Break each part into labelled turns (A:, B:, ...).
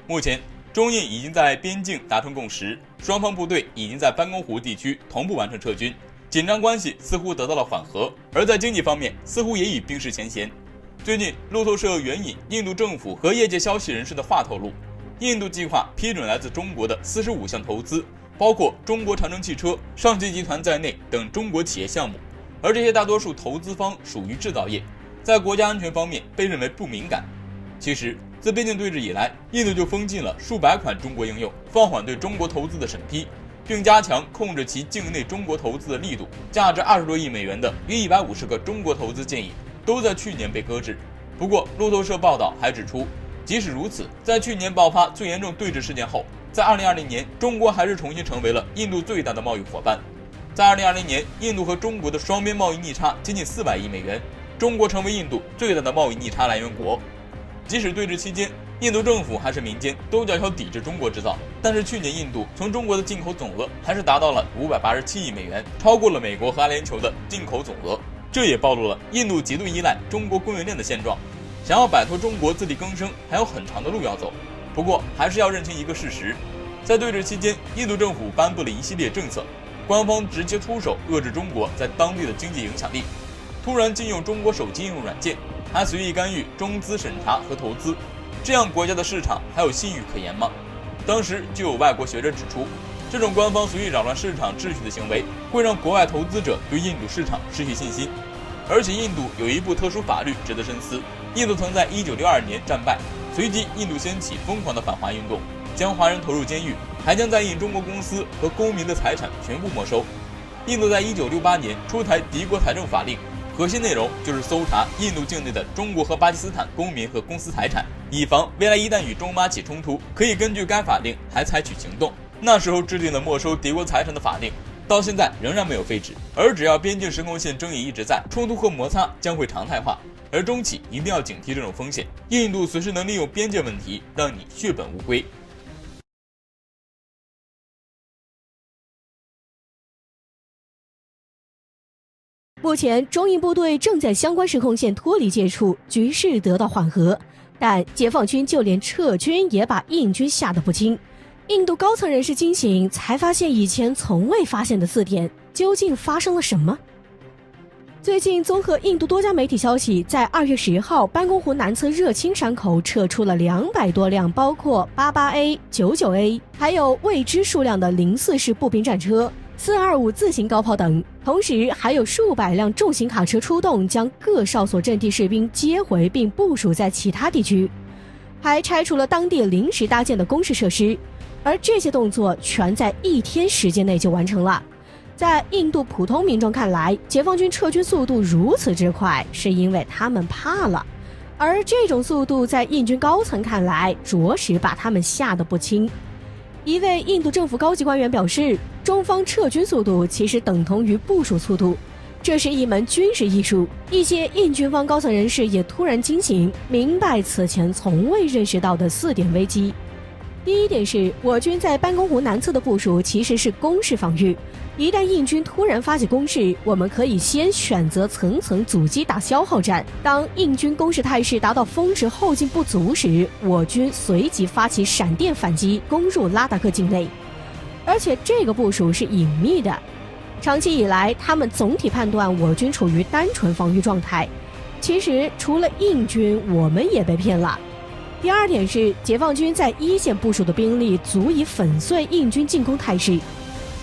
A: 目前，中印已经在边境达成共识，双方部队已经在班公湖地区同步完成撤军，紧张关系似乎得到了缓和。而在经济方面，似乎也已冰释前嫌。最近，路透社援引印度政府和业界消息人士的话透露，印度计划批准来自中国的45项投资，包括中国长城汽车、上汽集团在内等中国企业项目，而这些大多数投资方属于制造业，在国家安全方面被认为不敏感。其实，自边境对峙以来，印度就封禁了数百款中国应用，放缓对中国投资的审批，并加强控制其境内中国投资的力度。价值20多亿美元的约150个中国投资建议都在去年被搁置。不过，路透社报道还指出，即使如此，在去年爆发最严重对峙事件后，在2020年，中国还是重新成为了印度最大的贸易伙伴。在2020年，印度和中国的双边贸易逆差接近400亿美元，中国成为印度最大的贸易逆差来源国。即使对峙期间，印度政府还是民间都叫嚣抵制中国制造，但是去年印度从中国的进口总额还是达到了587亿美元，超过了美国和阿联酋的进口总额。这也暴露了印度极度依赖中国供应链的现状，想要摆脱中国自力更生还有很长的路要走。不过还是要认清一个事实，在对峙期间，印度政府颁布了一系列政策，官方直接出手遏制中国在当地的经济影响力，突然禁用中国手机应用软件，还随意干预中资审查和投资，这样国家的市场还有信誉可言吗？当时就有外国学者指出，这种官方随意扰乱市场秩序的行为会让国外投资者对印度市场失去信心。而且印度有一部特殊法律值得深思，印度曾在1962年战败，随即印度掀起疯狂的反华运动，将华人投入监狱，还将在印中国公司和公民的财产全部没收。印度在1968年出台敌国财政法令，核心内容就是搜查印度境内的中国和巴基斯坦公民和公司财产，以防未来一旦与中巴起冲突，可以根据该法令还采取行动。那时候制定了没收敌国财产的法令，到现在仍然没有废止。而只要边境时空线争议一直在，冲突和摩擦将会常态化。而中企一定要警惕这种风险，印度随时能利用边界问题让你血本无归。
B: 目前，中印部队正在相关时空线脱离接触，局势得到缓和，但解放军就连撤军也把印军吓得不轻。印度高层人士惊醒，才发现以前从未发现的4点，究竟发生了什么？最近，综合印度多家媒体消息，在2月11号，班公湖南侧热青山口撤出了200多辆，包括 88A、99A， 还有未知数量的04式步兵战车、425自行高炮等，同时还有数百辆重型卡车出动，将各哨所阵地士兵接回并部署在其他地区，还拆除了当地临时搭建的工事设施。而这些动作全在1天时间内就完成了。在印度普通民众看来，解放军撤军速度如此之快，是因为他们怕了，而这种速度在印军高层看来，着实把他们吓得不轻。一位印度政府高级官员表示，中方撤军速度其实等同于部署速度，这是一门军事艺术。一些印军方高层人士也突然惊醒，明白此前从未认识到的4点危机。第一点是，我军在班公湖南侧的部署其实是攻势防御，一旦印军突然发起攻势，我们可以先选择层层阻击打消耗战，当印军攻势态势达到峰值后劲不足时，我军随即发起闪电反击，攻入拉达克境内。而且这个部署是隐秘的，长期以来他们总体判断我军处于单纯防御状态，其实除了印军，我们也被骗了。第二点是，解放军在一线部署的兵力足以粉碎印军进攻态势。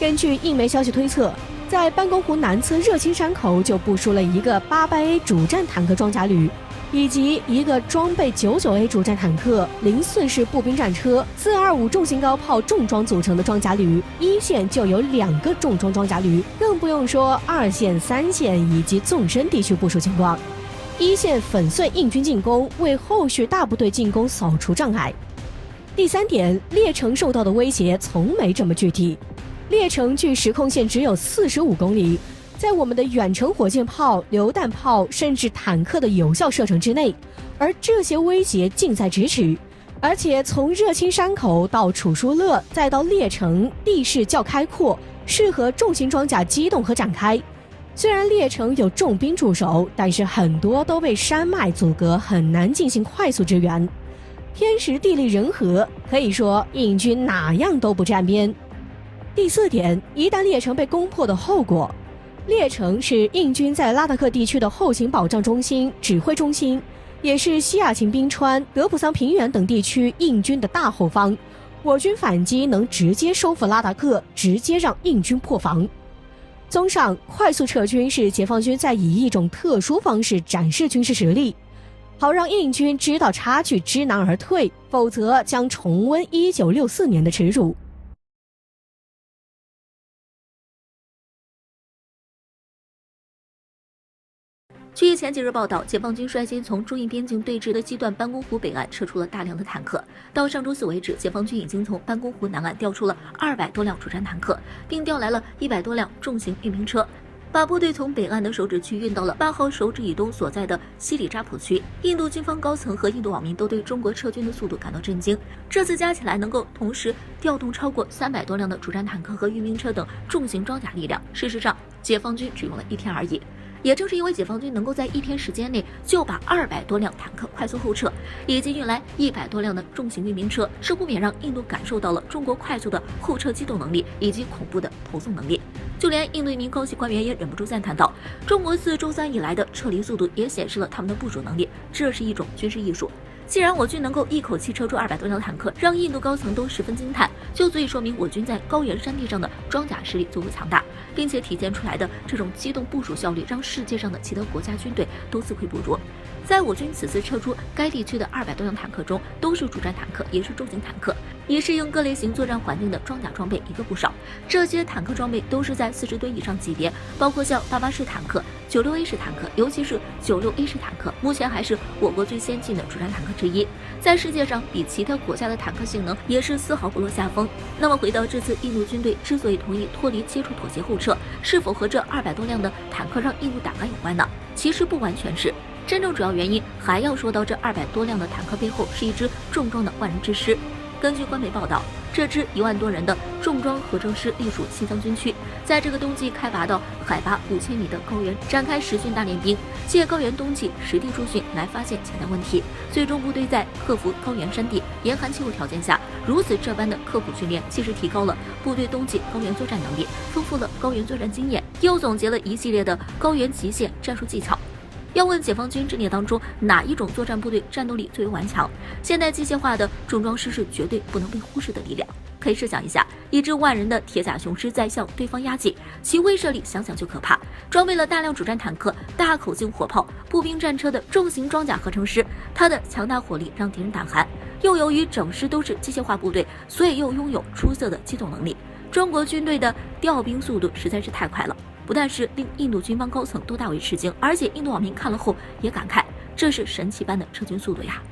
B: 根据印媒消息推测，在班公湖南侧热青山口就部署了一个 88A 主战坦克装甲旅，以及一个装备 99A 主战坦克、04式步兵战车、425重型高炮重装组成的装甲旅。一线就有2个重装装甲旅，更不用说2线、3线以及纵深地区部署情况。一线粉碎印军进攻，为后续大部队进攻扫除障碍。第三点，列城受到的威胁从没这么具体。列城距时空线只有45公里，在我们的远程火箭炮、榴弹炮甚至坦克的有效射程之内，而这些威胁近在咫尺。而且从热青山口到楚舒勒再到列城，地势较开阔，适合重型装甲机动和展开。虽然列城有重兵驻守，但是很多都被山脉阻隔，很难进行快速支援。天时地利人和，可以说印军哪样都不沾边。第4点，一旦列城被攻破的后果。列城是印军在拉达克地区的后勤保障中心、指挥中心，也是西亚琴冰川、德普桑平原等地区印军的大后方。我军反击能直接收复拉达克，直接让印军破防。综上，快速撤军是解放军在以一种特殊方式展示军事实力，好让印军知道差距，知难而退，否则将重温1964年的耻辱。
C: 据前几日报道，解放军率先从中印边境对峙的西段班公湖北岸撤出了大量的坦克。到上周4为止，解放军已经从班公湖南岸调出了200多辆主战坦克，并调来了100多辆重型运兵车，把部队从北岸的手指区运到了8号手指以东所在的西里扎普区。印度军方高层和印度网民都对中国撤军的速度感到震惊。这次加起来能够同时调动超过300多辆的主战坦克和运兵车等重型装甲力量。事实上，解放军只用了1天而已。也正是因为解放军能够在1天时间内就把200多辆坦克快速后撤，以及运来100多辆的重型运兵车，是不免让印度感受到了中国快速的后撤机动能力以及恐怖的投送能力。就连印度一名高级官员也忍不住赞叹道：“中国自周3以来的撤离速度也显示了他们的部署能力，这是一种军事艺术。”既然我军能够一口气撤出200多辆坦克，让印度高层都十分惊叹，就足以说明我军在高原山地上的装甲实力足够强大，并且体现出来的这种机动部署效率，让世界上的其他国家军队都自愧不如。在我军此次撤出该地区的200多辆坦克中，都是主战坦克，也是重型坦克，以适应各类型作战环境的装甲装备一个不少。这些坦克装备都是在40吨以上级别，包括像88式坦克、96A 式坦克，尤其是96A 式坦克，目前还是我国最先进的主战坦克之一，在世界上比其他国家的坦克性能也是丝毫不落下风。那么回到这次印度军队之所以同意脱离接触妥协后撤，是否和这200多辆的坦克让印度胆敢有关呢？其实不完全是。真正主要原因还要说到这200多辆的坦克背后是一支重装的万人之师。根据官媒报道，这支1万多人的重装合成师隶属西藏军区，在这个冬季开拔到海拔5000米的高原展开实训大练兵，借高原冬季实地驻训来发现潜在问题。最终部队在克服高原山地、严寒气候条件下，如此这般的刻苦训练，既是提高了部队冬季高原作战能力，丰富了高原作战经验，又总结了一系列的高原极限战术技巧。要问解放军阵列当中哪一种作战部队战斗力最为顽强，现代机械化的重装师是绝对不能被忽视的力量。可以设想一下，一支万人的铁甲雄狮在向对方压境，其威慑力想想就可怕。装备了大量主战坦克、大口径火炮、步兵战车的重型装甲合成师，它的强大火力让敌人胆寒。又由于整师都是机械化部队，所以又拥有出色的机动能力。中国军队的调兵速度实在是太快了，不但是令印度军方高层都大为吃惊，而且印度网民看了后也感慨，这是神奇般的撤军速度呀。